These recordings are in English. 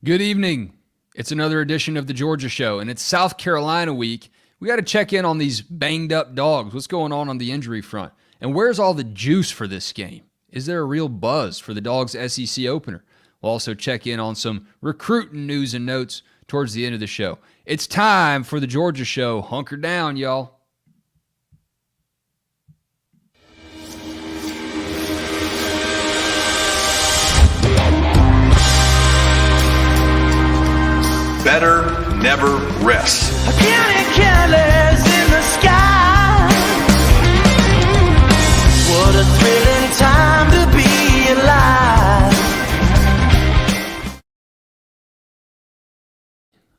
Good evening. It's another edition of the Georgia Show, and it's South Carolina week. We got to check in on these banged up dogs. What's going on the injury front? And where's all the juice for this game? Is there a real buzz for the Dogs SEC opener? We'll also check in on some recruiting news and notes towards the end of the show. It's time for the Georgia Show. Hunker down, y'all. Better never rest. Counting colors in the sky. What a thrilling time to be alive.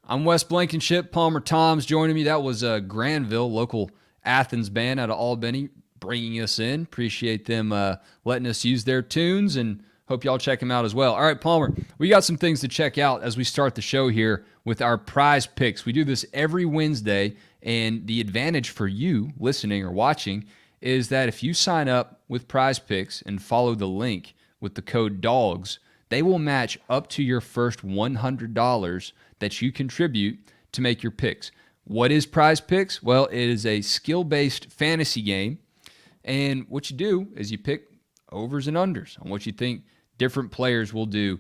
I'm Wes Blankenship. Palmer Tom's joining me. That was Granville, local Athens band out of Albany, bringing us in. Appreciate them letting us use their tunes, and hope y'all check them out as well. All right, Palmer, we got some things to check out as we start the show here with our prize picks. We do this every Wednesday, and the advantage for you listening or watching is that if you sign up with Prize Picks and follow the link with the code DAWGS, they will match up to your first $100 that you contribute to make your picks. What is Prize Picks? Well, it is a skill-based fantasy game, and what you do is you pick overs and unders on what you think different players will do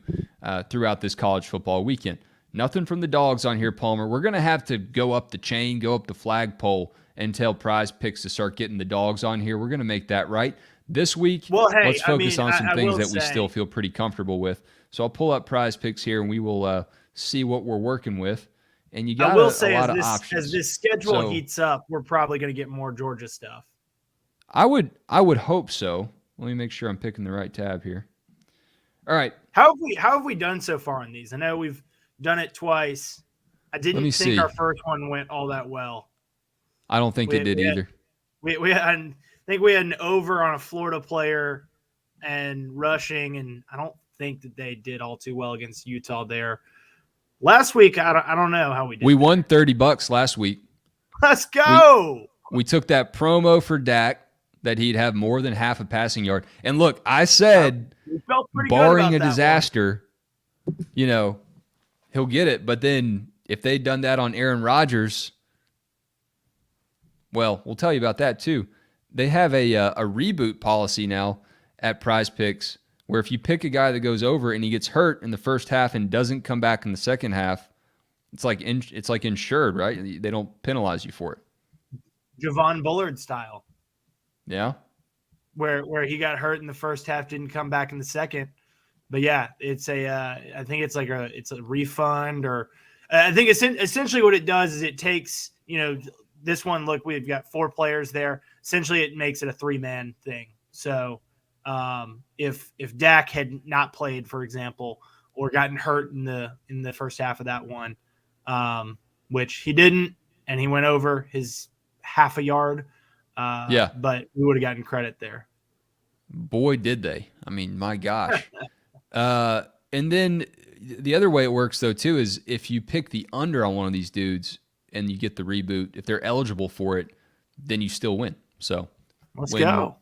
throughout this college football weekend. Nothing from the Dogs on here, Palmer. We're going to have to go up the chain, go up the flagpole, and tell Prize Picks to start getting the Dogs on here. We're going to make that right. This week, let's focus on some things that we still feel pretty comfortable with. So I'll pull up Prize Picks here, and we will see what we're working with. And you got a lot of options. As this schedule heats up, we're probably going to get more Georgia stuff. I would hope so. Let me make sure I'm picking the right tab here. All right. How have we done so far on these? I know we've done it twice. I didn't think our first one went all that well. I don't think it did either. I think we had an over on a Florida player and rushing, and I don't think that they did all too well against Utah there. Last week, I don't know how we did. We won $30 last week. Let's go. We took that promo for Dak that he'd have more than half a passing yard. And look, I said, barring a disaster, he'll get it. But then if they'd done that on Aaron Rodgers, well, we'll tell you about that too. They have a reboot policy now at Prize Picks where if you pick a guy that goes over and he gets hurt in the first half and doesn't come back in the second half, it's like insured, right? They don't penalize you for it. Javon Bullard style. Yeah. Where he got hurt in the first half, didn't come back in the second. But yeah, it's I think it's a refund, or I think essentially what it does is it takes, this one, look, we've got 4 players there. Essentially it makes it a 3-man thing. So if Dak had not played, for example, or gotten hurt in the first half of that one, which he didn't, and he went over his half a yard, but we would have gotten credit there. Boy, did they. I mean, my gosh. And then the other way it works, though, too, is if you pick the under on one of these dudes and you get the reboot, if they're eligible for it, then you still win. So let's go.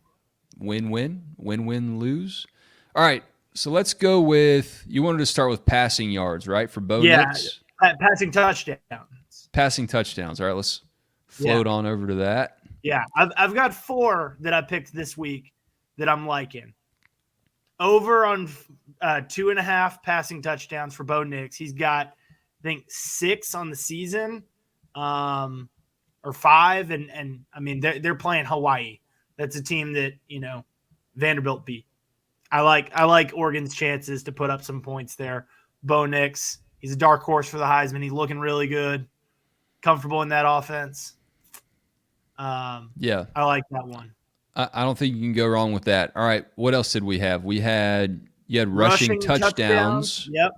Win, lose. All right, so let's go with, you wanted to start with passing yards, right, for Bo Nix? Passing touchdowns. Passing touchdowns. All right, let's float on over to that. Yeah, I've got 4 that I picked this week that I'm liking. Over on 2.5 passing touchdowns for Bo Nix. He's got, I think, 6 on the season, or 5, and I mean they're playing Hawaii. That's a team that Vanderbilt beat. I like Oregon's chances to put up some points there. Bo Nix, he's a dark horse for the Heisman. He's looking really good, comfortable in that offense. I like that one. I don't think you can go wrong with that. All right, what else did we have? You had rushing touchdowns. Yep.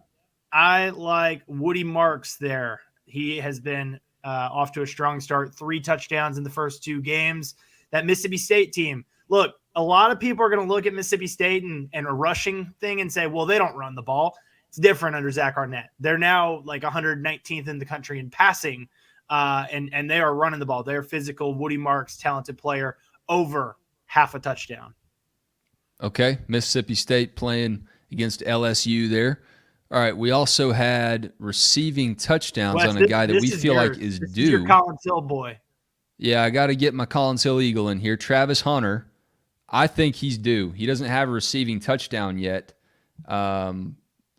I like Woody Marks there. He has been off to a strong start. 3 touchdowns in the first 2 games. That Mississippi State team. Look, a lot of people are going to look at Mississippi State and a rushing thing and say, well, they don't run the ball. It's different under Zach Arnett. They're now like 119th in the country in passing, and they are running the ball. They're physical. Woody Marks, talented player, over half a touchdown. Okay, Mississippi State playing against LSU there. All right. We also had receiving touchdowns Wes, on a guy that we is feel yours. like is This is your due. Collins Hill boy. Yeah, I got to get my Collins Hill Eagle in here. Travis Hunter, I think he's due. He doesn't have a receiving touchdown yet,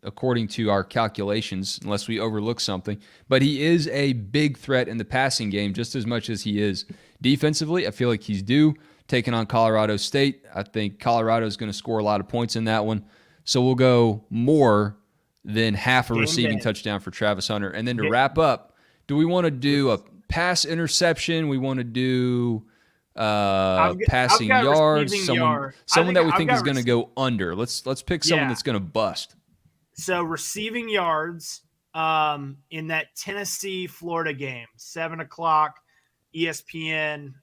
according to our calculations, unless we overlook something. But he is a big threat in the passing game just as much as he is defensively. I feel like he's due. Taking on Colorado State, I think Colorado is going to score a lot of points in that one. So we'll go more than half a receiving touchdown for Travis Hunter. And then to wrap up, do we want to do a pass interception? We want to do passing yards. Someone that we think is going to go under. Let's pick someone that's going to bust. So receiving yards in that Tennessee-Florida game, 7:00, ESPN.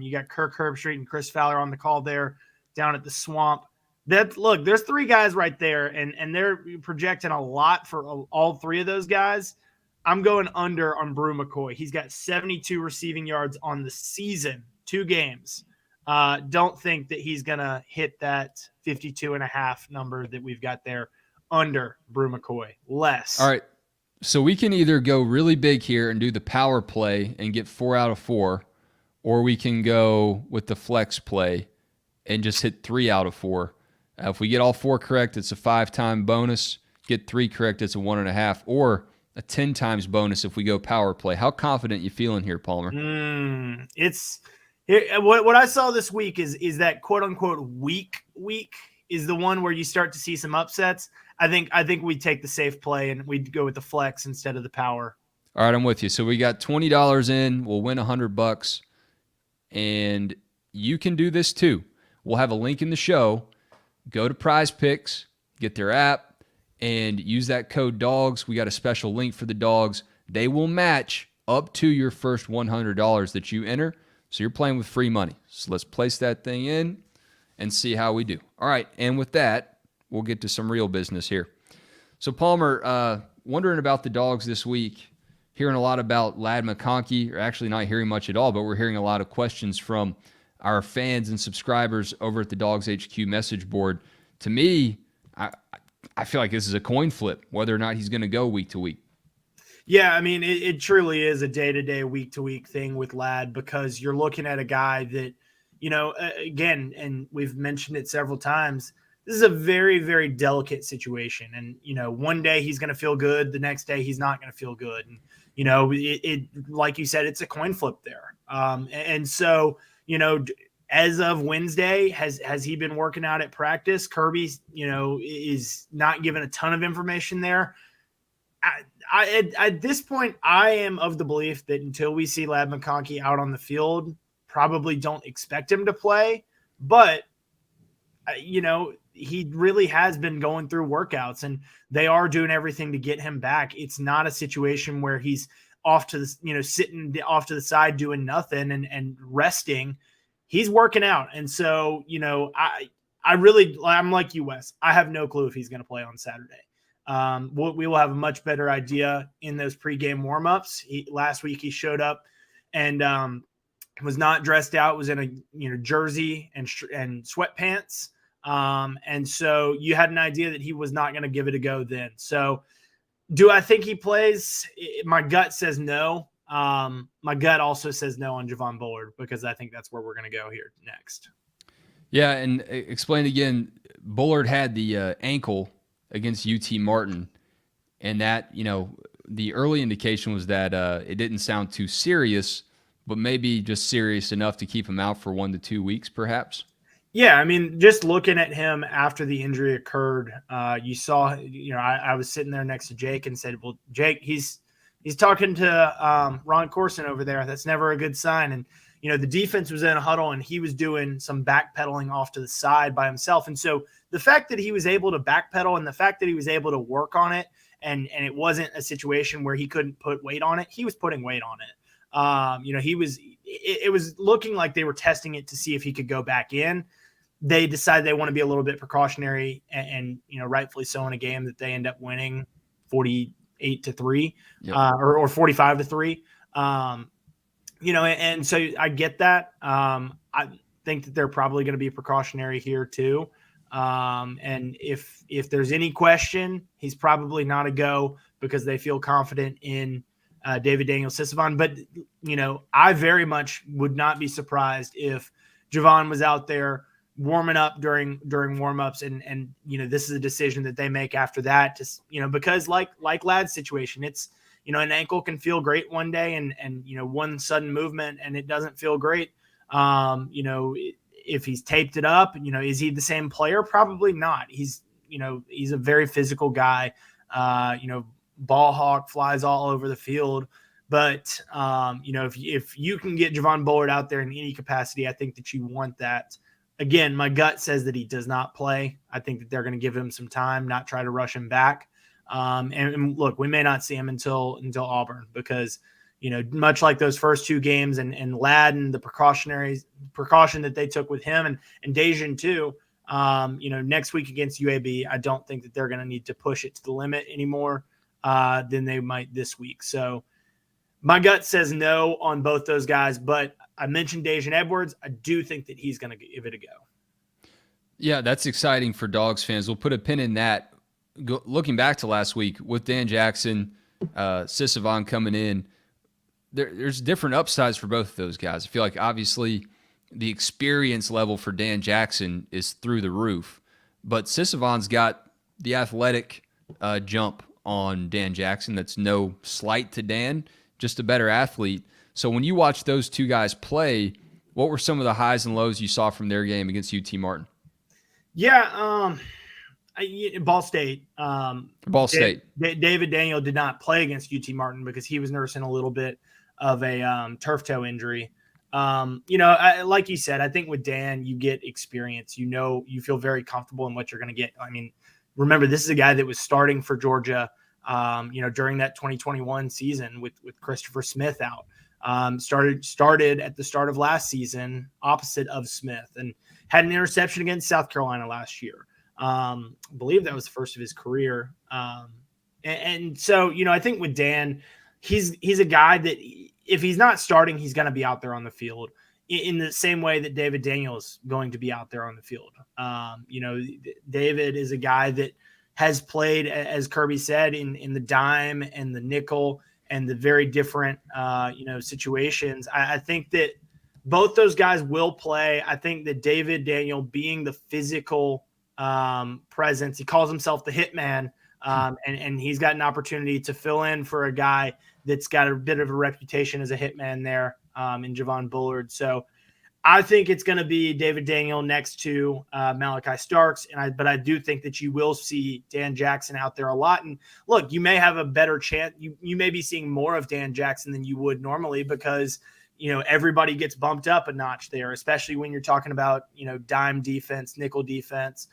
You got Kirk Herbstreit and Chris Fowler on the call there down at the Swamp. Look, there's three guys right there, and they're projecting a lot for all three of those guys. I'm going under on Brew McCoy. He's got 72 receiving yards on the season, 2 games. Don't think that he's going to hit that 52.5 number that we've got there. Under Brew McCoy. Less. All right. So we can either go really big here and do the power play and get 4 out of 4, or we can go with the flex play and just hit 3 out of 4. If we get all 4 correct, it's a 5-time bonus. Get 3 correct, it's a 1.5, or a 10 times bonus if we go power play. How confident you feeling here, Palmer? What I saw this week is that quote unquote week is the one where you start to see some upsets. I think we take the safe play and we'd go with the flex instead of the power. All right, I'm with you. So we got $20 in. We'll win $100, and you can do this too. We'll have a link in the show. Go to Prize Picks, get their app, and use that code DAWGS. We got a special link for the Dogs. They will match up to your first $100 that you enter. So you're playing with free money. So let's place that thing in and see how we do. All right, and with that, we'll get to some real business here. So Palmer, wondering about the Dogs this week, hearing a lot about Ladd McConkey, or actually not hearing much at all, but we're hearing a lot of questions from our fans and subscribers over at the DawgsHQ message board. To me, I feel like this is a coin flip, whether or not he's going to go week to week. Yeah, I mean, it truly is a day-to-day, week-to-week thing with Ladd, because you're looking at a guy that, again, and we've mentioned it several times, this is a very, very delicate situation. And, one day he's going to feel good. The next day he's not going to feel good. And, it like you said, it's a coin flip there. And so, as of Wednesday, has he been working out at practice? Kirby, is not given a ton of information there. At this point, I am of the belief that until we see Ladd McConkey out on the field, probably don't expect him to play. But, he really has been going through workouts, and they are doing everything to get him back. It's not a situation where he's off to the, sitting off to the side doing nothing and resting. He's working out. And so, I'm like you, Wes. I have no clue if he's going to play on Saturday. We will have a much better idea in those pregame warmups. Last week he showed up and was not dressed out, was in a jersey and sweatpants. And so you had an idea that he was not going to give it a go then. So do I think he plays? My gut says no. My gut also says no on Javon Bullard, because I think that's where we're going to go here next. Yeah, and explain again, Bullard had the ankle against UT Martin, and that, the early indication was that it didn't sound too serious, but maybe just serious enough to keep him out for 1 to 2 weeks, perhaps. Yeah, I mean, just looking at him after the injury occurred, you saw, I was sitting there next to Jake and said, well, Jake, he's talking to Ron Corson over there. That's never a good sign. And, the defense was in a huddle and he was doing some backpedaling off to the side by himself. And so the fact that he was able to backpedal and the fact that he was able to work on it, and it wasn't a situation where he couldn't put weight on it, he was putting weight on it. It was looking like they were testing it to see if he could go back in. They decided they want to be a little bit precautionary and rightfully so, in a game that they end up winning 48-3, yep. or 45-3. And so I get that. I think that they're probably going to be precautionary here too. And if there's any question, he's probably not a go because they feel confident in David Daniel-Sissevan. But, I very much would not be surprised if Javon was out there warming up during warmups, and this is a decision that they make after that, because like Lad's situation, it's, an ankle can feel great one day and one sudden movement and it doesn't feel great. If he's taped it up, is he the same player? Probably not. He's a very physical guy, ball hawk, flies all over the field. But, if you can get Javon Bullard out there in any capacity, I think that you want that. Again, my gut says that he does not play. I think that they're going to give him some time, not try to rush him back. And look, we may not see him until Auburn because, much like those first two games and Lad and the precaution that they took with him and Dejan too, next week against UAB, I don't think that they're going to need to push it to the limit anymore than they might this week. So my gut says no on both those guys, but I mentioned Dejan Edwards. I do think that he's going to give it a go. Yeah, that's exciting for Dogs fans. We'll put a pin in that. Looking back to last week with Dan Jackson, Sissevan coming in, there's different upsides for both of those guys. I feel like obviously the experience level for Dan Jackson is through the roof, but Sissevan's got the athletic jump on Dan Jackson. That's no slight to Dan, just a better athlete. So when you watch those two guys play, what were some of the highs and lows you saw from their game against UT Martin? Yeah, Ball State. David Daniel did not play against UT Martin because he was nursing a little bit of a turf toe injury. Like you said, I think with Dan, you get experience. You feel very comfortable in what you're going to get. I mean, remember, this is a guy that was starting for Georgia, during that 2021 season with Christopher Smith out. Started at the start of last season opposite of Smith and had an interception against South Carolina last year. I believe that was the first of his career. And so, I think with Dan, he's a guy that if he's not starting, he's going to be out there on the field in the same way that David Daniel is going to be out there on the field. David is a guy that has played, as Kirby said, in the dime and the nickel and the very different, situations. I think that both those guys will play. I think that David Daniel being the physical presence, he calls himself the hitman, and he's got an opportunity to fill in for a guy that's got a bit of a reputation as a hitman there in Javon Bullard. So I think it's going to be David Daniel next to Malachi Starks, but I do think that you will see Dan Jackson out there a lot. And look, you may have a better chance. You may be seeing more of Dan Jackson than you would normally because everybody gets bumped up a notch there, especially when you're talking about dime defense, nickel defense,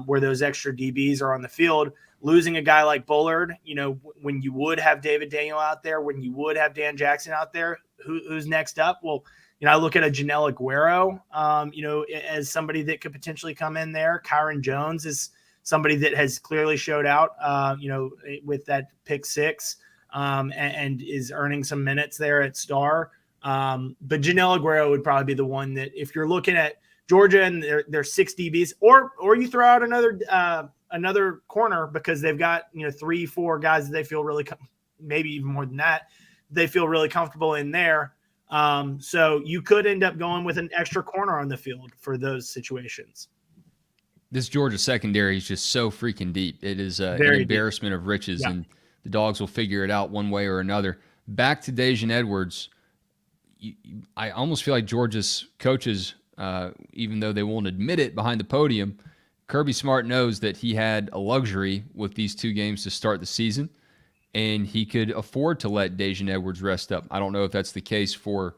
where those extra DBs are on the field. Losing a guy like Bullard, when you would have David Daniel out there, when you would have Dan Jackson out there, who's next up? Well, I look at a Janelle Aguero, as somebody that could potentially come in there. Kyron Jones is somebody that has clearly showed out, with that pick six, and is earning some minutes there at Star. But Janelle Aguero would probably be the one that if you're looking at Georgia and their 6 DBs, or you throw out another corner because they've got 3-4 guys that they feel really maybe even more than that they feel really comfortable in there. So you could end up going with an extra corner on the field for those situations. This Georgia secondary is just so freaking deep. It is an embarrassment of riches, and the Dogs will figure it out one way or another. Back to Dejan Edwards. I almost feel like Georgia's coaches, even though they won't admit it behind the podium, Kirby Smart knows that he had a luxury with these 2 games to start the season, and he could afford to let Dejan Edwards rest up. I don't know if that's the case for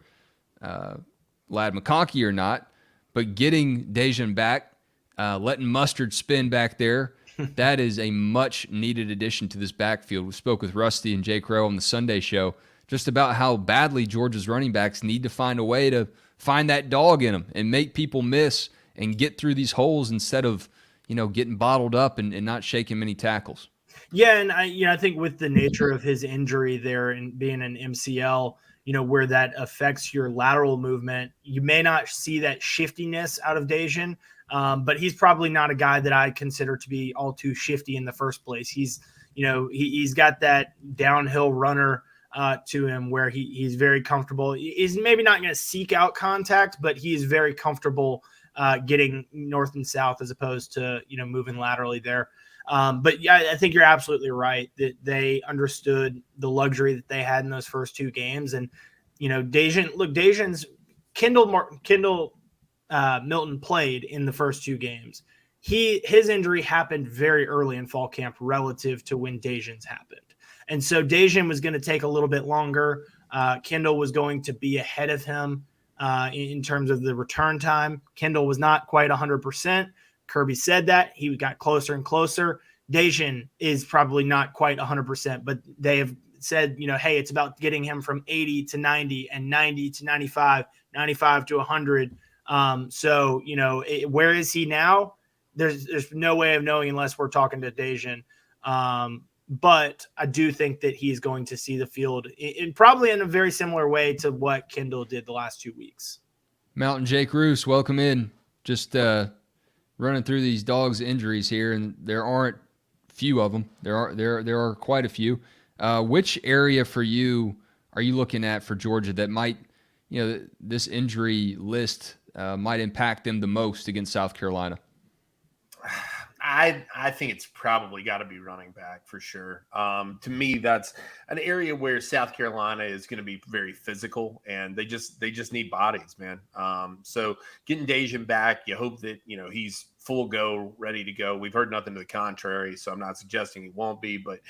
Lad McConkey or not, but getting Dejan back, letting Mustard spin back there, that is a much-needed addition to this backfield. We spoke with Rusty and Jay Crow on the Sunday show just about how badly Georgia's running backs need to find a way to find that dog in them and make people miss and get through these holes instead of, getting bottled up and not shaking many tackles. Yeah, and I think with the nature of his injury there and being an MCL, where that affects your lateral movement, you may not see that shiftiness out of Dejan. But he's probably not a guy that I consider to be all too shifty in the first place. He's got that downhill runner to him where he's very comfortable. He's maybe not going to seek out contact, but he's very comfortable getting north and south as opposed to, moving laterally there. But yeah, I think you're absolutely right that they understood the luxury that they had in those first two games. And, Dajon's Kendall Milton played in the first two games. His injury happened very early in fall camp relative to when Dajon's happened. And so Dajon was going to take a little bit longer. Kendall was going to be ahead of him in terms of the return time. Kendall was not quite 100%. Kirby said that. He got closer and closer. Dajon is probably not quite 100%, but they have said, hey, it's about getting him from 80 to 90 and 90 to 95, 95 to 100. Where is he now? There's no way of knowing unless we're talking to Dajon. But I do think that he's going to see the field probably in a very similar way to what Kendall did the last 2 weeks. Mountain Jake Roos, welcome in. Just running through these Dogs injuries here, and there aren't few of them. There are quite a few. Which area for you are you looking at for Georgia that might, this injury list might impact them the most against South Carolina? I think it's probably got to be running back for sure. To me, that's an area where South Carolina is going to be very physical, and they just need bodies, man. So getting Dajon back, you hope that he's full go, ready to go. We've heard nothing to the contrary, so I'm not suggesting he won't be, but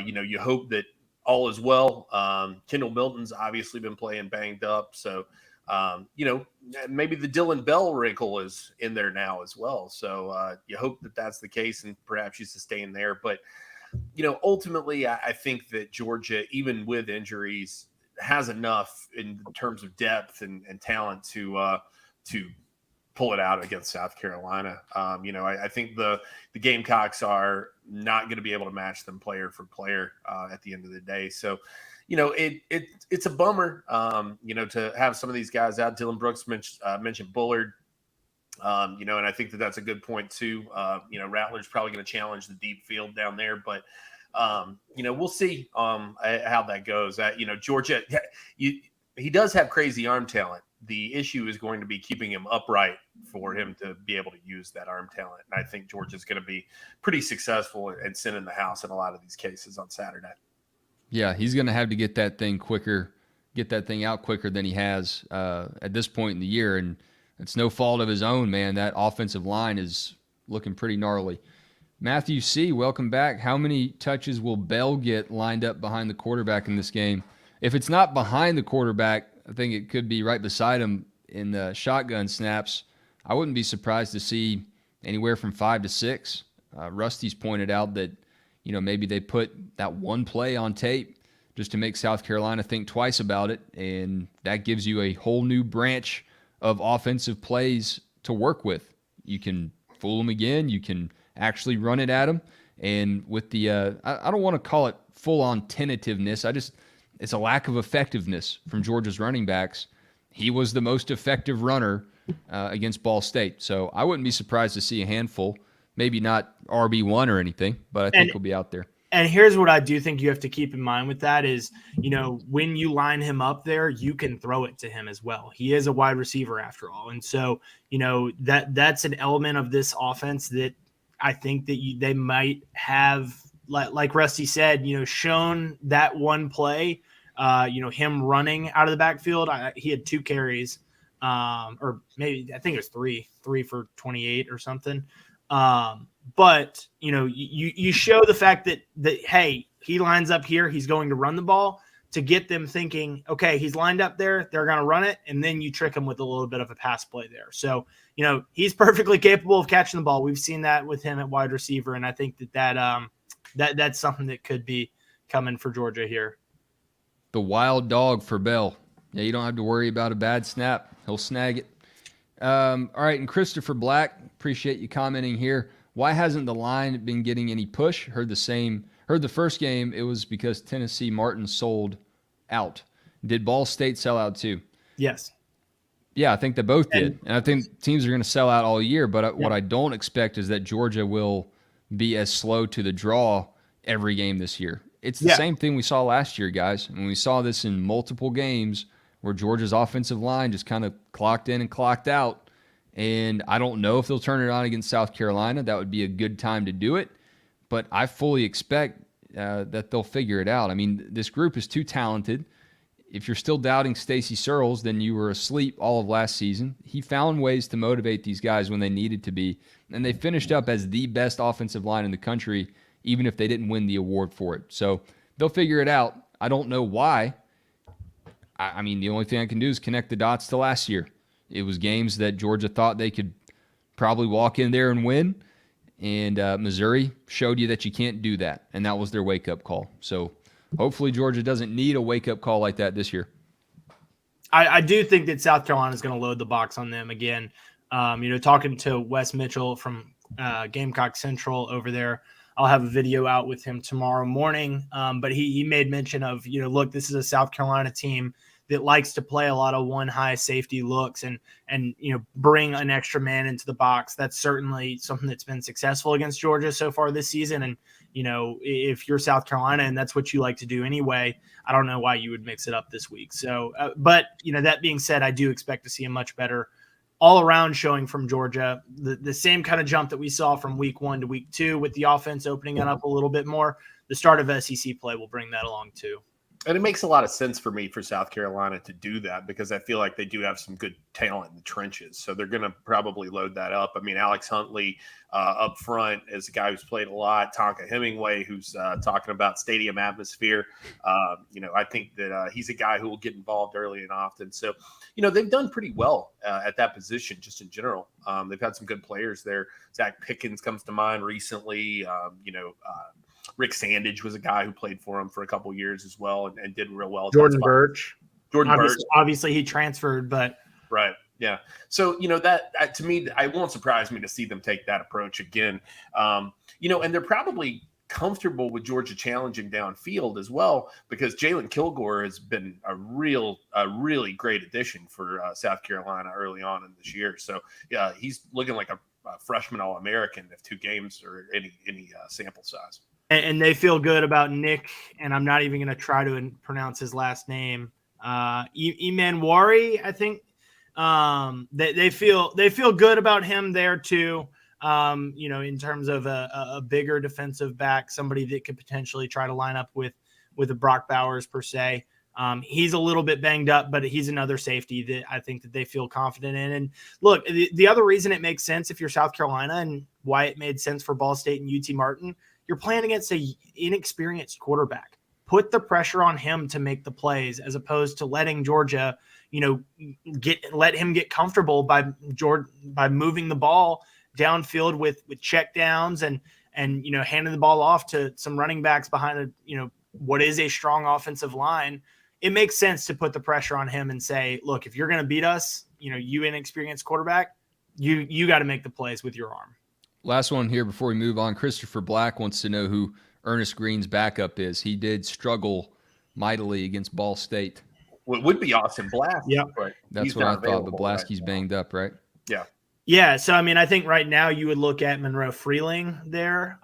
you hope that all is well. Kendall Milton's obviously been playing banged up, so. Maybe the Dylan Bell wrinkle is in there now as well. So you hope that that's the case and perhaps you sustain there. But, ultimately, I think that Georgia, even with injuries, has enough in terms of depth and talent to pull it out against South Carolina. I think the Gamecocks are not going to be able to match them player for player at the end of the day. So, it's a bummer, to have some of these guys out. Dylan Brooks mentioned Bullard, and I think that's a good point too. Rattler's probably going to challenge the deep field down there, but we'll see how that goes. Georgia, he does have crazy arm talent. The issue is going to be keeping him upright for him to be able to use that arm talent. And I think Georgia's going to be pretty successful in sending the house in a lot of these cases on Saturday. Yeah, he's going to have to get that thing out quicker than he has at this point in the year. And it's no fault of his own, man. That offensive line is looking pretty gnarly. Matthew C., welcome back. How many touches will Bell get lined up behind the quarterback in this game? If it's not behind the quarterback, I think it could be right beside him in the shotgun snaps. I wouldn't be surprised to see anywhere from 5 to 6. Rusty's pointed out that maybe they put that one play on tape just to make South Carolina think twice about it, and that gives you a whole new branch of offensive plays to work with. You can fool them again. You can actually run it at them. And with the I don't want to call it full-on tentativeness. It's a lack of effectiveness from Georgia's running backs. He was the most effective runner against Ball State. So I wouldn't be surprised to see a handful. Maybe not RB1 or anything, but I think he'll be out there. And here's what I do think you have to keep in mind with that is, when you line him up there, you can throw it to him as well. He is a wide receiver after all. And so, that's an element of this offense that I think that they might have, like Rusty said, shown that one play, him running out of the backfield. He had 2 carries, or maybe I think it was three for 28 or something. But you show the fact that, hey, he lines up here, he's going to run the ball to get them thinking, okay, he's lined up there, they're going to run it. And then you trick him with a little bit of a pass play there. So, he's perfectly capable of catching the ball. We've seen that with him at wide receiver. And I think that's something that could be coming for Georgia here. The wild dog for Bell. Yeah, you don't have to worry about a bad snap. He'll snag it. All right, and Christopher Black, appreciate you commenting here. Why hasn't the line been getting any push? Heard the first game, it was because Tennessee Martin sold out. Did Ball State sell out too? Yes. Yeah, I think they both did. And I think teams are going to sell out all year. But what I don't expect is that Georgia will be as slow to the draw every game this year. It's the same thing we saw last year, guys. And we saw this in multiple games where Georgia's offensive line just kind of clocked in and clocked out. And I don't know if they'll turn it on against South Carolina. That would be a good time to do it. But I fully expect that they'll figure it out. I mean, this group is too talented. If you're still doubting Stacey Searles, then you were asleep all of last season. He found ways to motivate these guys when they needed to be. And they finished up as the best offensive line in the country, even if they didn't win the award for it. So they'll figure it out. I don't know why. I mean, the only thing I can do is connect the dots to last year. It was games that Georgia thought they could probably walk in there and win. And Missouri showed you that you can't do that. And that was their wake-up call. So hopefully Georgia doesn't need a wake-up call like that this year. I do think that South Carolina is going to load the box on them again. Talking to Wes Mitchell from Gamecock Central over there, I'll have a video out with him tomorrow morning. But he made mention of, look, this is a South Carolina team that likes to play a lot of one high safety looks and bring an extra man into the box. That's certainly something that's been successful against Georgia so far this season. And, if you're South Carolina and that's what you like to do anyway, I don't know why you would mix it up this week. So, but that being said, I do expect to see a much better all-around showing from Georgia. The same kind of jump that we saw from week 1 to week 2 with the offense opening it up a little bit more. The start of SEC play will bring that along too. And it makes a lot of sense for me for South Carolina to do that because I feel like they do have some good talent in the trenches. So they're going to probably load that up. I mean, Alex Huntley up front is a guy who's played a lot. Tonka Hemingway, who's talking about stadium atmosphere. I think that he's a guy who will get involved early and often. So, they've done pretty well at that position just in general. They've had some good players there. Zach Pickens comes to mind recently. Rick Sandage was a guy who played for him for a couple years as well and did real well. Jordan Birch. Birch. Obviously he transferred, but right. Yeah. So, that to me, it won't surprise me to see them take that approach again. And they're probably comfortable with Georgia challenging downfield as well, because Jalen Kilgore has been a really great addition for South Carolina early on in this year. So yeah, he's looking like a freshman All-American if 2 games or any sample size. And they feel good about Nick, and I'm not even going to try to pronounce his last name. Imanwari, I think. They feel good about him there too. In terms of a bigger defensive back, somebody that could potentially try to line up with a Brock Bowers per se. He's a little bit banged up, but he's another safety that I think that they feel confident in. And look, the other reason it makes sense if you're South Carolina and why it made sense for Ball State and UT Martin, you're playing against a inexperienced quarterback. Put the pressure on him to make the plays as opposed to letting Georgia, let him get comfortable by moving the ball downfield with check downs and handing the ball off to some running backs behind what is a strong offensive line. It makes sense to put the pressure on him and say, look, if you're going to beat us, you inexperienced quarterback, you got to make the plays with your arm. Last one here before we move on. Christopher Black wants to know who Ernest Green's backup is. He did struggle mightily against Ball State. Well, it would be Austin Blask. Yeah, that's what I thought. But Blaski's banged up, right? Yeah. Yeah. So, I mean, I think right now you would look at Monroe Freeling there.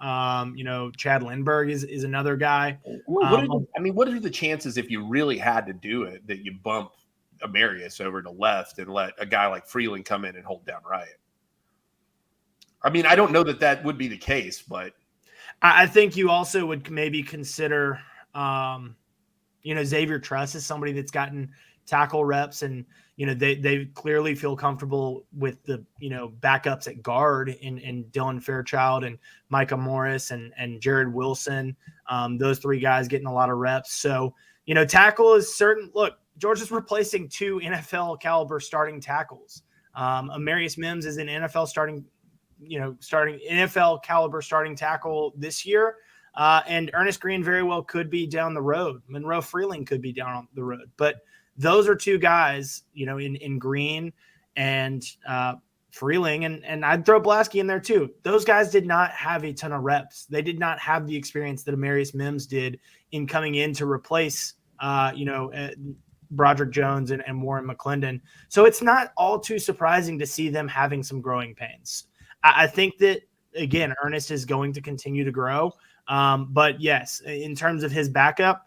Chad Lindbergh is another guy. What are the chances if you really had to do it that you bump Amarius over to left and let a guy like Freeling come in and hold down right? I mean, I don't know that would be the case, but I think you also would maybe consider, Xavier Truss is somebody that's gotten tackle reps and, they clearly feel comfortable with the, backups at guard in Dylan Fairchild and Micah Morris and Jared Wilson. Those 3 guys getting a lot of reps. So, tackle is certain. Look, Georgia's replacing 2 NFL caliber starting tackles. Amarius Mims is an NFL starting NFL caliber starting tackle this year. And Ernest Green very well could be down the road. Monroe Freeling could be down the road. But those are 2 guys, in Green and Freeling. And I'd throw Blasky in there too. Those guys did not have a ton of reps. They did not have the experience that Amarius Mims did in coming in to replace, Broderick Jones and Warren McClendon. So it's not all too surprising to see them having some growing pains. I think that, again, Ernest is going to continue to grow. But yes, in terms of his backup,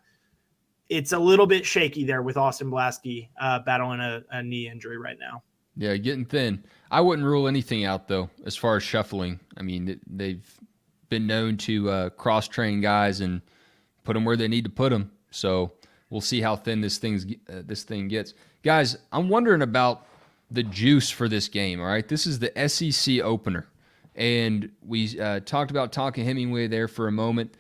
it's a little bit shaky there with Austin Blasky battling a knee injury right now. Yeah, getting thin. I wouldn't rule anything out, though, as far as shuffling. I mean, they've been known to cross-train guys and put them where they need to put them. So we'll see how thin this thing gets. Guys, I'm wondering about the juice for this game, all right? This is the SEC opener. And we talked about Tonka Hemingway there for a moment,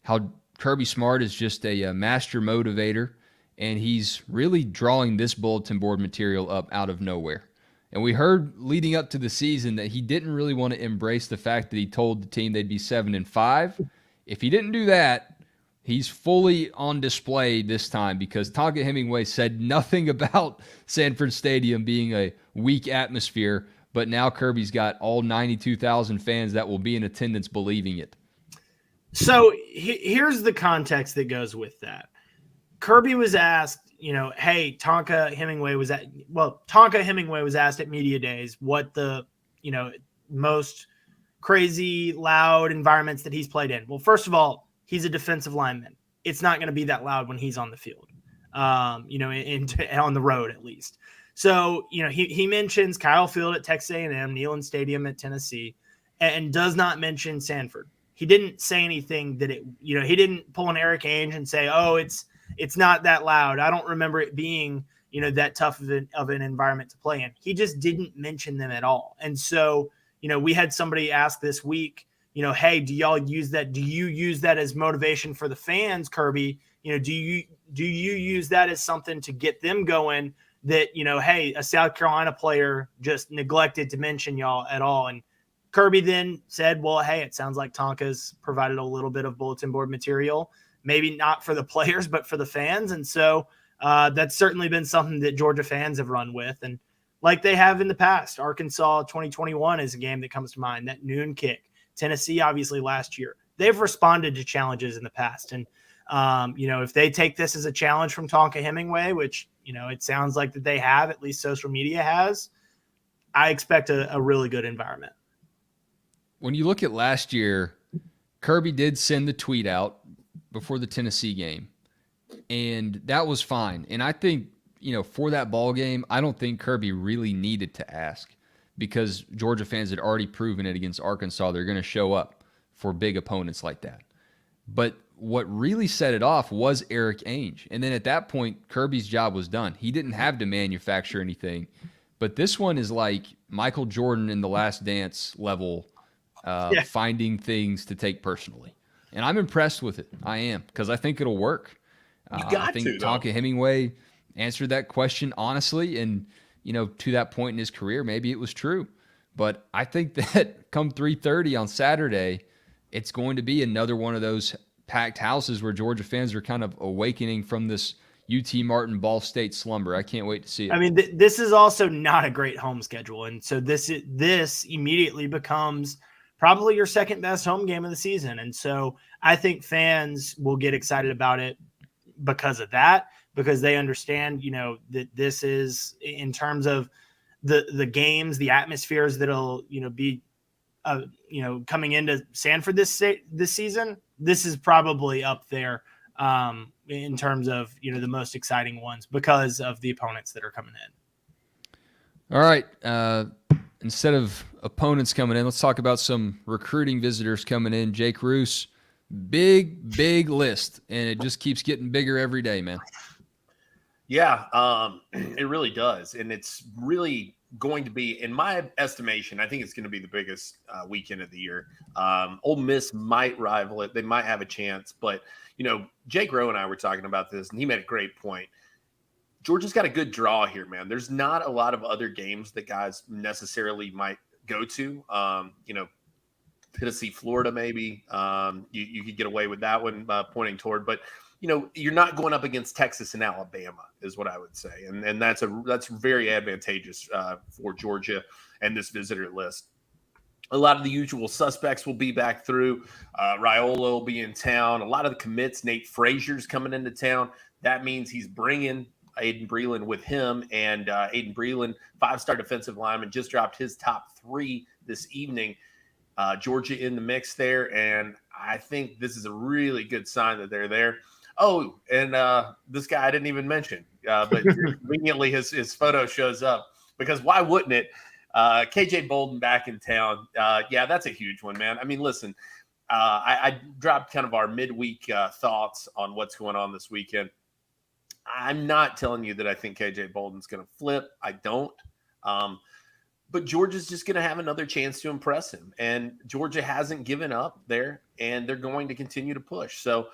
how Kirby Smart is just a master motivator, and he's really drawing this bulletin board material up out of nowhere. And we heard leading up to the season that he didn't really want to embrace the fact that he told the team they'd be 7-5. If he didn't do that, he's fully on display this time because Tonka Hemingway said nothing about Sanford Stadium being a weak atmosphere, but now Kirby's got all 92,000 fans that will be in attendance believing it. So here's the context that goes with that. Kirby was asked, hey, Tonka Hemingway was asked at media days what the, most crazy, loud environments that he's played in. Well, first of all, he's a defensive lineman. It's not going to be that loud when he's on the field, on the road at least. So, he mentions Kyle Field at Texas A&M, Neyland Stadium at Tennessee, and does not mention Sanford. He didn't say anything that he didn't pull an Eric Ainge and say, oh, it's not that loud. I don't remember it being, that tough of an environment to play in. He just didn't mention them at all. And so, we had somebody ask this week, hey, do y'all use that? Do you use that as motivation for the fans, Kirby? Do you use that as something to get them going that, hey, a South Carolina player just neglected to mention y'all at all? And Kirby then said, well, hey, it sounds like Tonka's provided a little bit of bulletin board material, maybe not for the players, but for the fans. And so that's certainly been something that Georgia fans have run with. And like they have in the past, Arkansas 2021 is a game that comes to mind, that noon kick. Tennessee, obviously, last year. They've responded to challenges in the past. And, if they take this as a challenge from Tonka Hemingway, which, it sounds like that they have, at least social media has, I expect a really good environment. When you look at last year, Kirby did send the tweet out before the Tennessee game, and that was fine. And I think, for that ball game, I don't think Kirby really needed to ask because Georgia fans had already proven it against Arkansas. They're going to show up for big opponents like that. But what really set it off was Eric Ainge. And then at that point, Kirby's job was done. He didn't have to manufacture anything. But this one is like Michael Jordan in The Last Dance level, finding things to take personally. And I'm impressed with it. I am, because I think it'll work. I think Tonka Hemingway answered that question honestly. And, to that point in his career, maybe it was true. But I think that come 3:30 on Saturday, it's going to be another one of those packed houses where Georgia fans are kind of awakening from this UT Martin Ball State slumber. I can't wait to see it. I mean, this is also not a great home schedule. And so this immediately becomes probably your second best home game of the season. And so I think fans will get excited about it because of that, because they understand, that this is in terms of the games, the atmospheres that'll, be, coming into Sanford this season. This is probably up there in terms of, the most exciting ones because of the opponents that are coming in. All right. Instead of opponents coming in, let's talk about some recruiting visitors coming in. Jake Roos, big list, and it just keeps getting bigger every day, man. Yeah, it really does. And it's really going to be, in my estimation, I think it's going to be the biggest weekend of the year. Ole Miss might rival it. They might have a chance. But, Jake Rowe and I were talking about this, and he made a great point. Georgia's got a good draw here, man. There's not a lot of other games that guys necessarily might go to. Tennessee, Florida, maybe. You could get away with that one pointing toward. But, you're not going up against Texas and Alabama is what I would say. And that's very advantageous for Georgia and this visitor list. A lot of the usual suspects will be back through. Raiola will be in town. A lot of the commits, Nate Frazier's coming into town. That means he's bringing Aiden Breland with him. And Aiden Breland, 5-star defensive lineman, just dropped his top 3 this evening. Georgia in the mix there. And I think this is a really good sign that they're there. Oh, and this guy I didn't even mention, but conveniently his photo shows up, because why wouldn't it? KJ Bolden back in town. Yeah, that's a huge one, man. I mean, listen, I dropped kind of our midweek thoughts on what's going on this weekend. I'm not telling you that I think KJ Bolden's going to flip. I don't. But Georgia's just going to have another chance to impress him. And Georgia hasn't given up there, and they're going to continue to push. So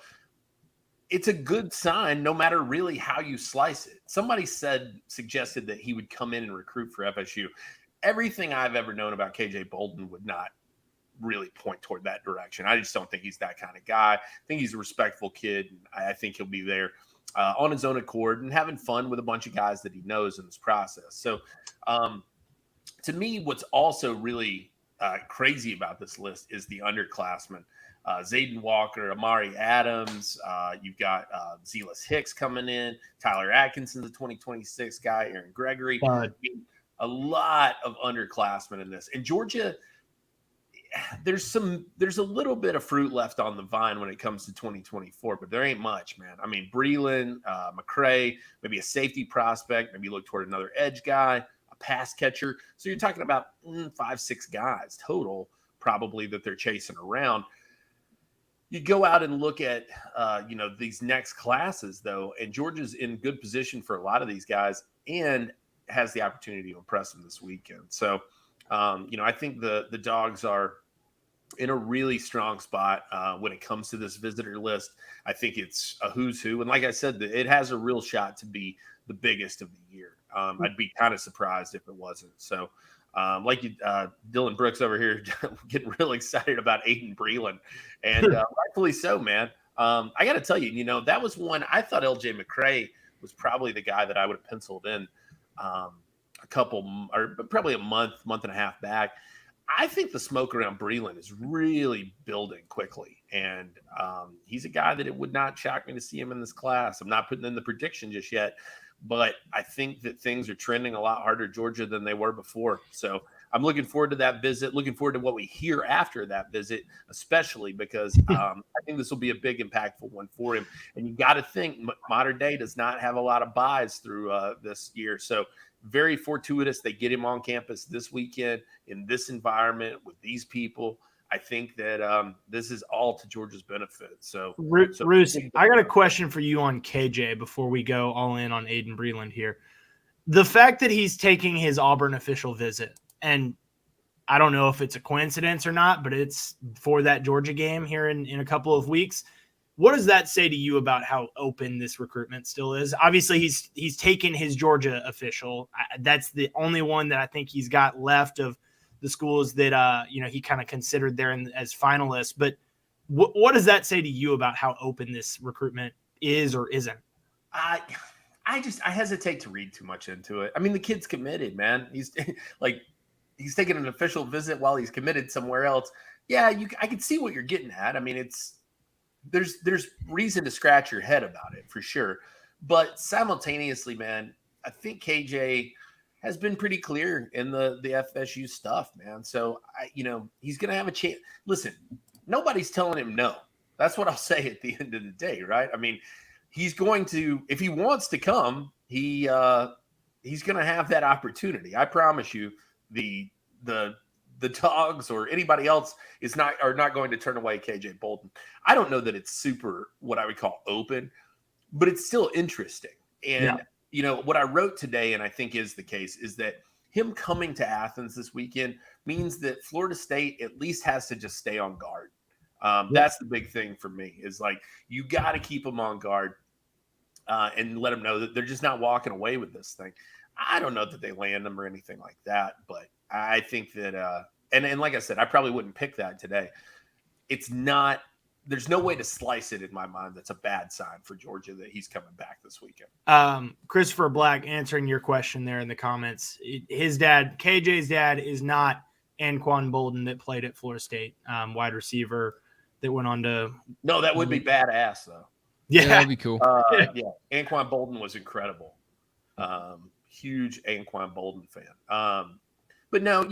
it's a good sign no matter really how you slice it. Somebody suggested that he would come in and recruit for FSU. Everything I've ever known about KJ Bolden would not really point toward that direction. I just don't think he's that kind of guy. I think he's a respectful kid. And I think he'll be there on his own accord and having fun with a bunch of guys that he knows in this process. So to me, what's also really crazy about this list is the underclassmen. Zayden Walker, Amari Adams, you've got Zealous Hicks coming in, Tyler Atkinson's a 2026 guy, Aaron Gregory. A lot of underclassmen in this. And Georgia, there's a little bit of fruit left on the vine when it comes to 2024, but there ain't much, man. I mean, Breland, McCray, maybe a safety prospect, maybe look toward another edge guy, a pass catcher. So you're talking about 5-6 guys total probably that they're chasing around. You go out and look at, these next classes, though, and Georgia's in good position for a lot of these guys and has the opportunity to impress them this weekend. So, I think the Dogs are in a really strong spot when it comes to this visitor list. I think it's a who's who. And like I said, it has a real shot to be the biggest of the year. I'd be kind of surprised if it wasn't. So, Dylan Brooks over here getting real excited about Aiden Breland, and rightfully so, man. I got to tell you, that was one I thought LJ McCray was probably the guy that I would have penciled in probably a month and a half back. I think the smoke around Breland is really building quickly, and he's a guy that it would not shock me to see him in this class. I'm not putting in the prediction just yet, but I think that things are trending a lot harder Georgia than they were before. So I'm looking forward to that visit, looking forward to what we hear after that visit, especially because I think this will be a big, impactful one for him. And you got to think modern day does not have a lot of buys through this year. So very fortuitous they get him on campus this weekend in this environment with these people. I think that this is all to Georgia's benefit. So Roos, I got a question for you on KJ before we go all in on Aiden Breland here. The fact that he's taking his Auburn official visit, and I don't know if it's a coincidence or not, but it's for that Georgia game here in a couple of weeks. What does that say to you about how open this recruitment still is? Obviously, he's taken his Georgia official. That's the only one that I think he's got left of the schools that he kind of considered there as finalists. But what does that say to you about how open this recruitment is or isn't? I hesitate to read too much into it. I mean, the kid's committed, man. He's taking an official visit while he's committed somewhere else. Yeah, I can see what you're getting at. I mean, there's reason to scratch your head about it for sure. But simultaneously, man, I think KJ has been pretty clear in the FSU stuff, man. So he's going to have a chance. Listen, nobody's telling him no. That's what I'll say at the end of the day, right? I mean, he's going to, if he wants to come, he's going to have that opportunity. I promise you, the Dogs or anybody else are not going to turn away KJ Bolden. I don't know that it's super what I would call open, but it's still interesting. And what I wrote today, and I think is the case, is that him coming to Athens this weekend means that Florida State at least has to just stay on guard. That's the big thing for me, is like, you got to keep them on guard and let them know that they're just not walking away with this thing. I don't know that they land them or anything like that, but I think that, and like I said, I probably wouldn't pick that today. There's no way to slice it in my mind. That's a bad sign for Georgia that he's coming back this weekend. Christopher Black answering your question there in the comments. His dad, KJ's dad, is not Anquan Bolden that played at Florida State, wide receiver that went on to. No, that would be badass though. Yeah, that'd be cool. Yeah, Anquan Bolden was incredible. Huge Anquan Bolden fan. But no,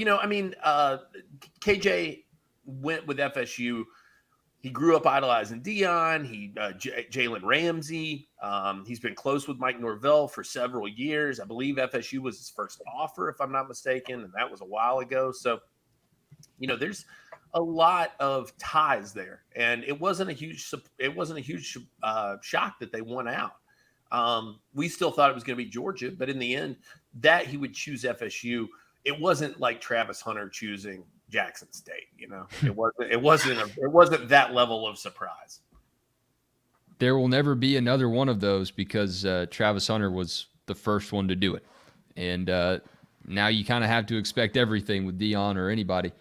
KJ went with FSU. He grew up idolizing Dion. Jalen Ramsey. He's been close with Mike Norvell for several years. I believe FSU was his first offer, if I'm not mistaken, and that was a while ago. So, there's a lot of ties there, and it wasn't a huge shock that they won out. We still thought it was going to be Georgia, but in the end, that he would choose FSU. It wasn't like Travis Hunter choosing Jackson State. It wasn't that level of surprise. There will never be another one of those because Travis Hunter was the first one to do it, and now you kind of have to expect everything with Dion or anybody.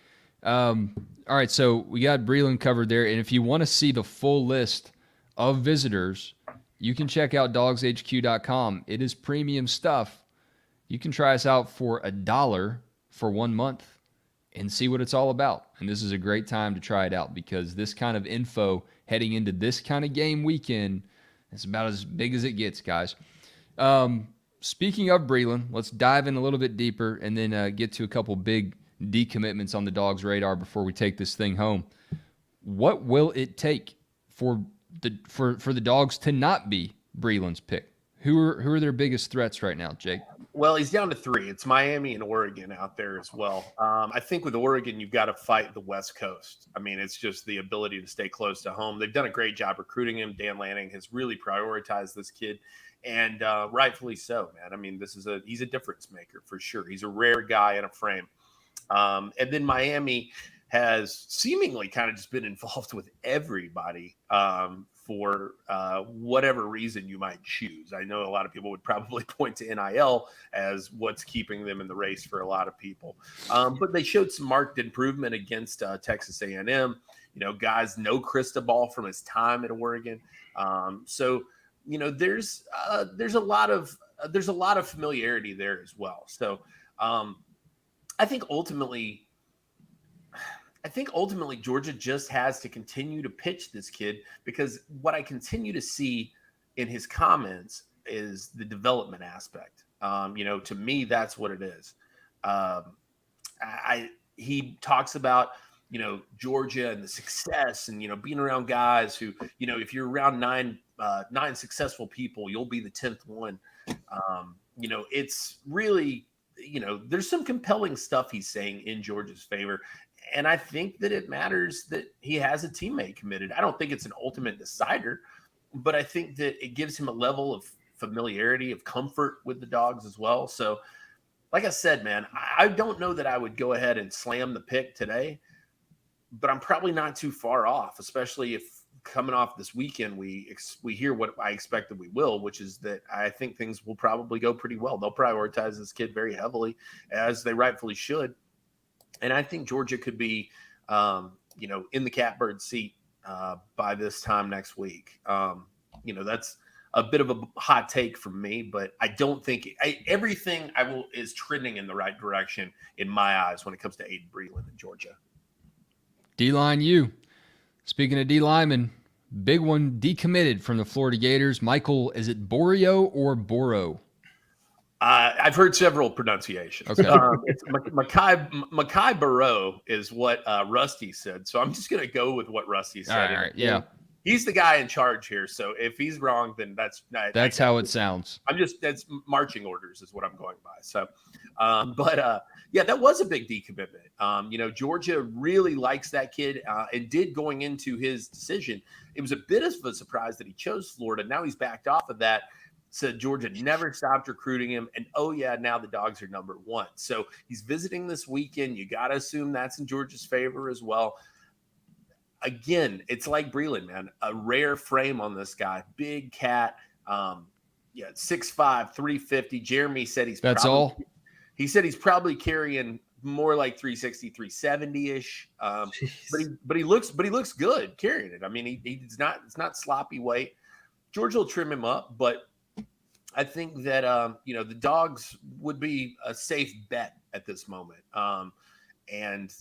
All right, so we got Breland covered there, and if you want to see the full list of visitors, you can check out DawgsHQ.com. It is premium stuff. You can try us out for $1 for 1 month and see what it's all about. And this is a great time to try it out because this kind of info heading into this kind of game weekend is about as big as it gets, guys. Speaking of Breland, let's dive in a little bit deeper and then get to a couple big decommitments on the Dogs' radar before we take this thing home. What will it take for the Dogs to not be Breland's pick? Who are their biggest threats right now, Jake? Well, he's down to 3. It's Miami and Oregon out there as well. I think with Oregon, you've got to fight the West Coast. I mean, it's just the ability to stay close to home. They've done a great job recruiting him. Dan Lanning has really prioritized this kid, and rightfully so, man. I mean, he's a difference maker for sure. He's a rare guy in a frame. And then Miami has seemingly kind of just been involved with everybody for whatever reason you might choose. I know a lot of people would probably point to NIL as what's keeping them in the race for a lot of people. But they showed some marked improvement against Texas A&M. Guys know Cristobal from his time at Oregon. So there's a lot of familiarity there as well. So I think ultimately Georgia just has to continue to pitch this kid because what I continue to see in his comments is the development aspect. To me, that's what it is. He talks about, Georgia and the success and, being around guys who, if you're around nine successful people, you'll be the 10th one. It's really, there's some compelling stuff he's saying in Georgia's favor. And I think that it matters that he has a teammate committed. I don't think it's an ultimate decider, but I think that it gives him a level of familiarity, of comfort with the Dogs as well. So, like I said, man, I don't know that I would go ahead and slam the pick today, but I'm probably not too far off, especially if coming off this weekend, we hear what I expected we will, which is that I think things will probably go pretty well. They'll prioritize this kid very heavily, as they rightfully should. And I think Georgia could be, in the catbird seat by this time next week. That's a bit of a hot take from me, but I don't think everything is trending in the right direction in my eyes when it comes to Aiden Breland in Georgia. D-line U. Speaking of D-lineman, big one decommitted from the Florida Gators. Michael, is it Borio or Boro? I've heard several pronunciations. Okay. It's Makai Barrow is what Rusty said. So I'm just going to go with what Rusty said. All right. Yeah. He's the guy in charge here. So if he's wrong, then that's how it sounds. That's marching orders is what I'm going by. So, yeah, that was a big decommitment. Georgia really likes that kid and did going into his decision. It was a bit of a surprise that he chose Florida. Now he's backed off of that. Said Georgia never stopped recruiting him. And, now the Dogs are number 1. So he's visiting this weekend. You got to assume that's in Georgia's favor as well. Again, it's like Breland, man. A rare frame on this guy. Big cat. 6'5", 350. Jeremy said That's all? He said he's probably carrying more like 360, 370-ish. But he looks good carrying it. I mean, it's not sloppy weight. Georgia will trim him up, but I think that, the Dogs would be a safe bet at this moment. And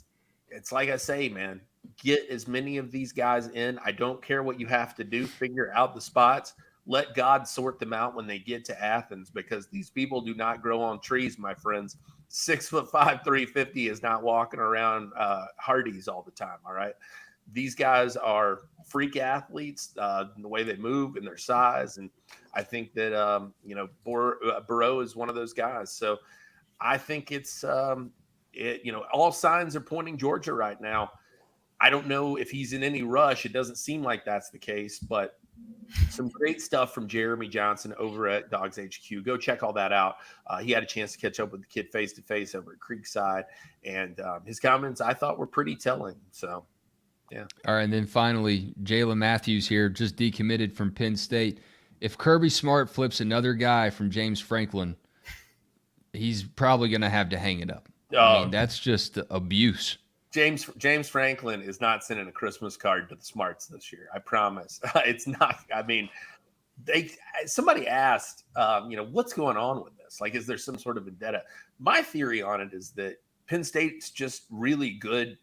it's like I say, man, get as many of these guys in. I don't care what you have to do. Figure out the spots. let God sort them out when they get to Athens, because these people do not grow on trees, my friends. 6'5", 350 is not walking around Hardee's all the time. All right. These guys are freak athletes in the way they move and their size. And I think that, Burrow is one of those guys. So I think it's, all signs are pointing Georgia right now. I don't know if he's in any rush. It doesn't seem like that's the case, but some great stuff from Jeremy Johnson over at DawgsHQ. Go check all that out. He had a chance to catch up with the kid face-to-face over at Creekside, and his comments I thought were pretty telling. So, yeah. All right, and then finally, Jalen Matthews here, just decommitted from Penn State. If Kirby Smart flips another guy from James Franklin, he's probably going to have to hang it up. I mean, that's just abuse. James Franklin is not sending a Christmas card to the Smarts this year. I promise. It's not. I mean, somebody asked, what's going on with this? Like, is there some sort of vendetta? My theory on it is that Penn State's just really good,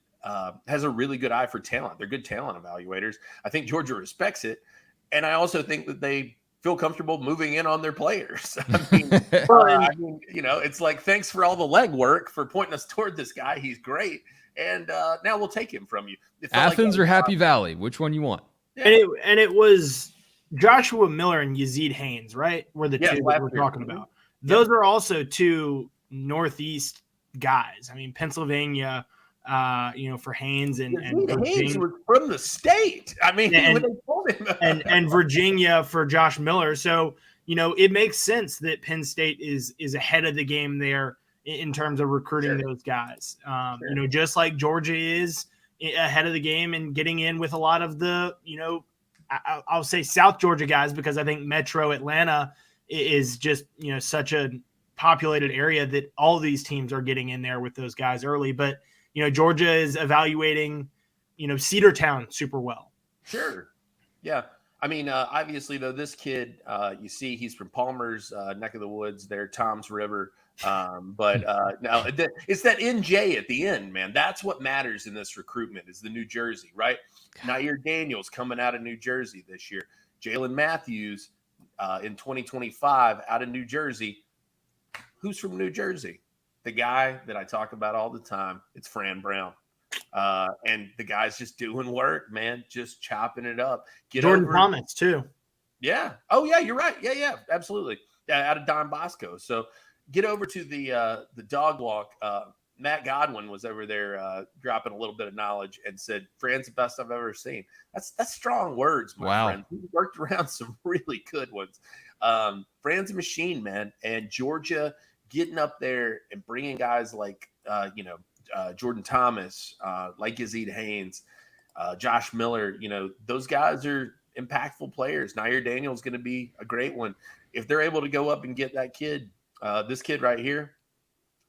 has a really good eye for talent. They're good talent evaluators. I think Georgia respects it. And I also think that they feel comfortable moving in on their players. It's like, thanks for all the legwork for pointing us toward this guy. He's great. And now we'll take him from you. Athens or Happy Valley? Which one you want? Yeah. And it was Joshua Miller and Yazid Haynes, right? Were the two that we're talking about. Those are also two Northeast guys. I mean, Pennsylvania, for Haynes and Haynes was from the state. I mean, when they told him. and Virginia for Josh Miller. So, it makes sense that Penn State is ahead of the game there in terms of recruiting those guys. Just like Georgia is ahead of the game and getting in with a lot of the, I'll say South Georgia guys, because I think Metro Atlanta is just, such a populated area that all these teams are getting in there with those guys early. But, Georgia is evaluating, Cedartown super well. Sure. Yeah. I mean, obviously, though, this kid, you see, he's from Palmer's neck of the woods there, Tom's River. But now it's that NJ at the end, man. That's what matters in this recruitment is the New Jersey, right? Nair Daniels coming out of New Jersey this year. Jalen Matthews in 2025 out of New Jersey. Who's from New Jersey? The guy that I talk about all the time. It's Fran Brown. And the guy's just doing work, man, just chopping it up. Jordan Thomas too. Yeah. Oh yeah, you're right. Yeah, absolutely. Yeah, out of Don Bosco. So get over to the dog walk. Matt Godwin was over there dropping a little bit of knowledge and said, Fran's the best I've ever seen. That's strong words, my friend. He worked around some really good ones. Fran's a machine, man. And Georgia getting up there and bringing guys like, Jordan Thomas, like Yazid Haynes, Josh Miller, those guys are impactful players. Nair Daniels going to be a great one. If they're able to go up and get that kid, this kid right here,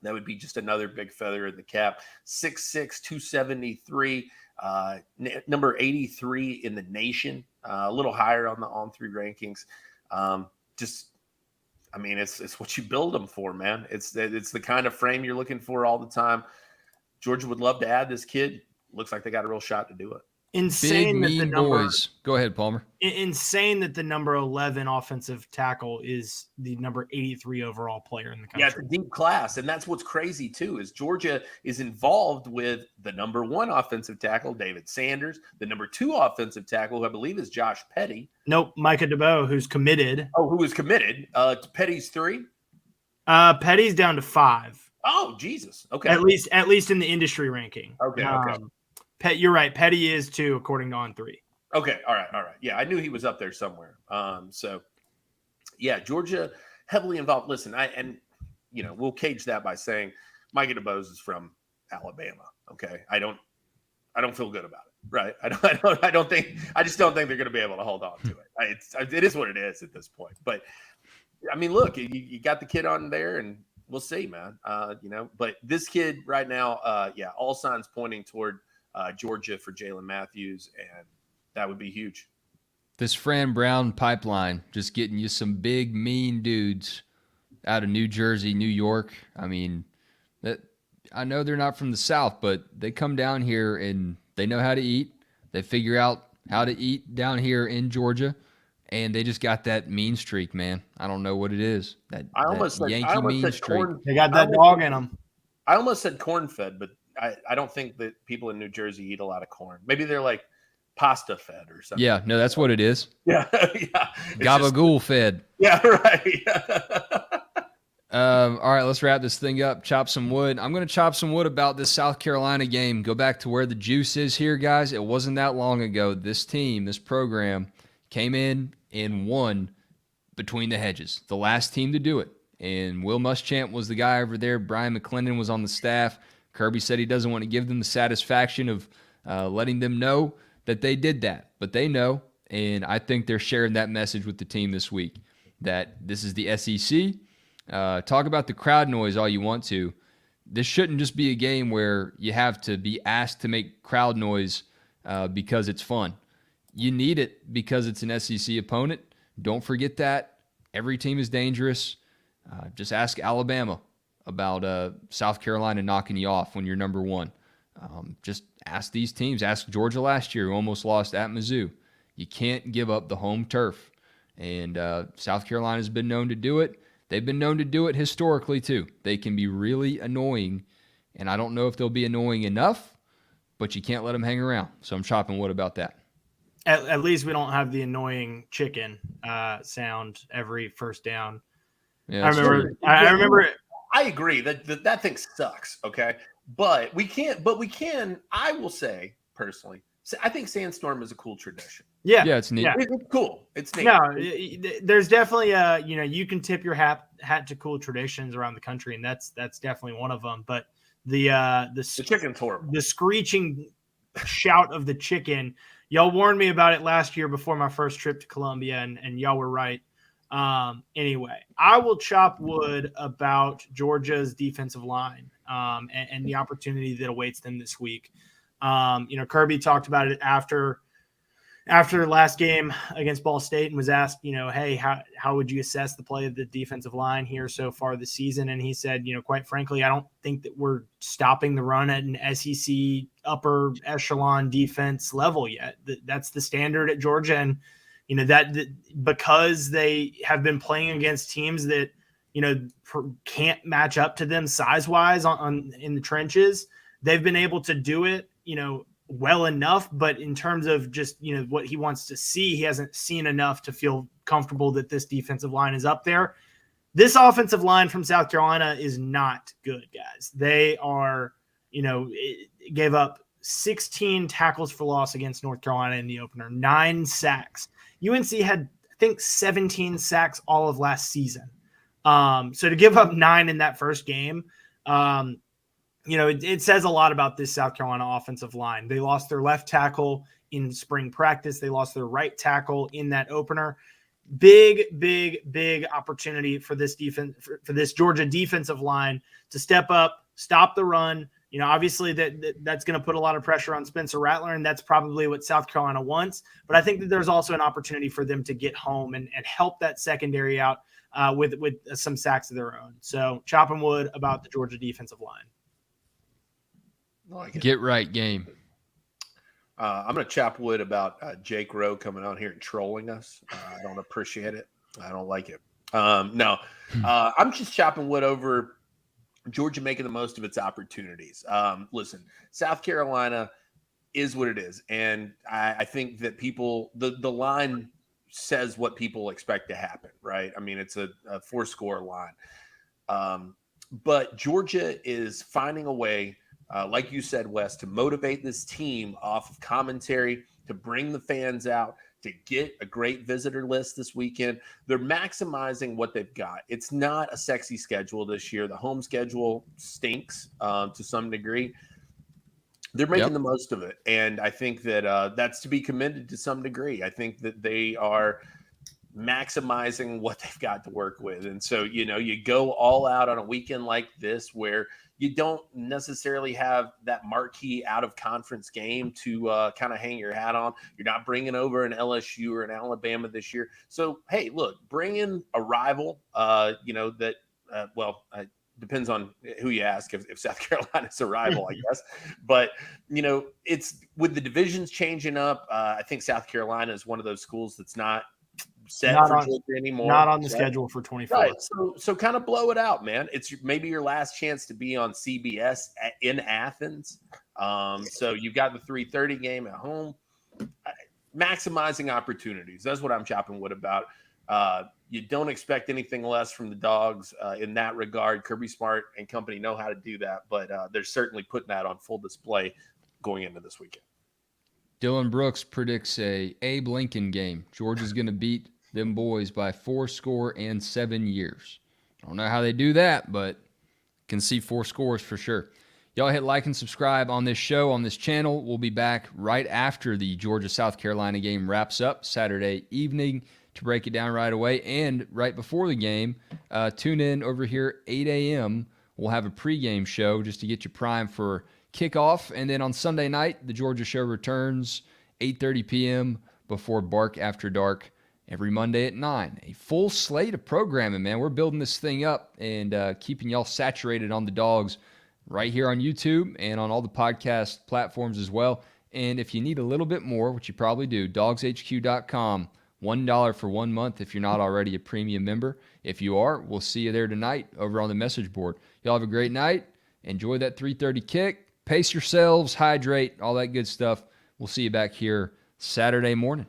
that would be just another big feather in the cap. 6'6", 273, number 83 in the nation, a little higher on the On3 rankings. It's what you build them for, man. It's the kind of frame you're looking for all the time. Georgia would love to add this kid. Looks like they got a real shot to do it. Insane Big, mean boys. Go ahead, Palmer. Insane that the number 11 offensive tackle is the number 83 overall player in the country. Yeah, it's a deep class. And that's what's crazy, too, is Georgia is involved with the number 1 offensive tackle, David Sanders, the number 2 offensive tackle, who I believe is Josh Petty. Nope, Micah DeBow, who's committed. Oh, who is committed. Petty's 3? Petty's down to 5. Oh, Jesus. Okay. At least in the industry ranking. Okay. You're right. Petty is 2, according to On3. Okay. All right. Yeah, I knew he was up there somewhere. Georgia heavily involved. Listen, we'll cage that by saying Micah DeBose is from Alabama. Okay, I don't feel good about it. Right? I just don't think they're going to be able to hold on to it. It is what it is at this point. But I mean, look, you got the kid on there, and we'll see, man. But this kid right now, all signs pointing toward Georgia for Jalen Matthews, and that would be huge. This Fran Brown pipeline, just getting you some big, mean dudes out of New Jersey, New York. I mean, I know they're not from the South, but they come down here and they know how to eat. They figure out how to eat down here in Georgia, and they just got that mean streak, man. I don't know what it is. That Yankee mean streak. They got that dog in them. I almost said corn-fed, but I don't think that people in New Jersey eat a lot of corn. Maybe they're like pasta-fed or something. Yeah, no, that's what it is. Yeah, yeah. Gabagool fed. Yeah, right. All right, let's wrap this thing up. Chop some wood. I'm going to chop some wood about this South Carolina game. Go back to where the juice is here, guys. It wasn't that long ago. This team, this program, came in and won between the hedges. The last team to do it. And Will Muschamp was the guy over there. Brian McClendon was on the staff. Kirby said he doesn't want to give them the satisfaction of letting them know that they did that. But they know, and I think they're sharing that message with the team this week, that this is the SEC. Talk about the crowd noise all you want to. This shouldn't just be a game where you have to be asked to make crowd noise because it's fun. You need it because it's an SEC opponent. Don't forget that. Every team is dangerous. Just ask Alabama about South Carolina knocking you off when you're number one. Just ask these teams. Ask Georgia last year, who almost lost at Mizzou. You can't give up the home turf. And South Carolina's been known to do it. They've been known to do it historically, too. They can be really annoying, and I don't know if they'll be annoying enough, but you can't let them hang around. So I'm chopping wood about that. At least we don't have the annoying chicken sound every first down. Yeah, I remember it. I agree that thing sucks. Okay, but we can. I will say personally, I think Sandstorm is a cool tradition. Yeah, it's neat. Yeah. It's cool. It's neat. No, there's definitely you can tip your hat to cool traditions around the country, and that's definitely one of them. But the chicken's horrible. The screeching shout of the chicken. Y'all warned me about it last year before my first trip to Columbia, and y'all were right. Anyway, I will chop wood about Georgia's defensive line and the opportunity that awaits them this week. Kirby talked about it after last game against Ball State and was asked, hey, how would you assess the play of the defensive line here so far this season? And he said, quite frankly, I don't think that we're stopping the run at an SEC upper echelon defense level yet. That's the standard at Georgia. And, that because they have been playing against teams that, can't match up to them size-wise in the trenches, they've been able to do it, well enough, but in terms of just, what he wants to see, he hasn't seen enough to feel comfortable that this defensive line is up there. This offensive line from South Carolina is not good, guys. They are, gave up 16 tackles for loss against North Carolina in the opener, 9 sacks. UNC had, I think, 17 sacks all of last season. So to give up 9 in that first game, it says a lot about this South Carolina offensive line. They lost their left tackle in spring practice. They lost their right tackle in that opener. Big opportunity for this defense, for this Georgia defensive line to step up, stop the run. Obviously that's going to put a lot of pressure on Spencer Rattler, and that's probably what South Carolina wants. But I think that there's also an opportunity for them to get home and help that secondary out with some sacks of their own. So chopping wood about the Georgia defensive line. Get right game. I'm going to chop wood about Jake Rowe coming out here and trolling us. I don't appreciate it. I don't like it. I'm just chopping wood over Georgia making the most of its opportunities. Listen, South Carolina is what it is. And I think that the line says what people expect to happen, right? I mean, it's a 4-score line. But Georgia is finding a way, like you said, Wes, to motivate this team off of commentary, to bring the fans out, to get a great visitor list this weekend. They're maximizing what they've got. It's not a sexy schedule this year. The home schedule stinks to some degree. They're making the most of it. And I think that that's to be commended to some degree. I think that they are maximizing what they've got to work with. And so, you go all out on a weekend like this where you don't necessarily have that marquee out-of-conference game to kind of hang your hat on. You're not bringing over an LSU or an Alabama this year. So, hey, look, bring in a rival, depends on who you ask if South Carolina's a rival, I guess. But, it's with the divisions changing up, I think South Carolina is one of those schools that's not set Not for on- Georgia anymore. Not on the Right? schedule for 24. Right. So kind of blow it out, man. It's maybe your last chance to be on CBS in Athens. So you've got the 3:30 game at home. Maximizing opportunities. That's what I'm chopping wood about. You don't expect anything less from the Dogs in that regard. Kirby Smart and company know how to do that, but they're certainly putting that on full display going into this weekend. Dylan Brooks predicts a Abe Lincoln game. Georgia's going to beat them boys by 7 years. I don't know how they do that, but can see 4 scores for sure. Y'all hit like and subscribe on this show, on this channel. We'll be back right after the Georgia-South Carolina game wraps up Saturday evening to break it down right away. And right before the game, tune in over here, 8 a.m. We'll have a pregame show just to get you primed for kickoff. And then on Sunday night, the Georgia show returns 8:30 p.m. before Bark After Dark every Monday at 9. A full slate of programming, man. We're building this thing up and keeping y'all saturated on the Dogs right here on YouTube and on all the podcast platforms as well. And if you need a little bit more, which you probably do, DawgsHQ.com, $1 for 1 month if you're not already a premium member. If you are, we'll see you there tonight over on the message board. Y'all have a great night. Enjoy that 3:30 kick. Pace yourselves, hydrate, all that good stuff. We'll see you back here Saturday morning.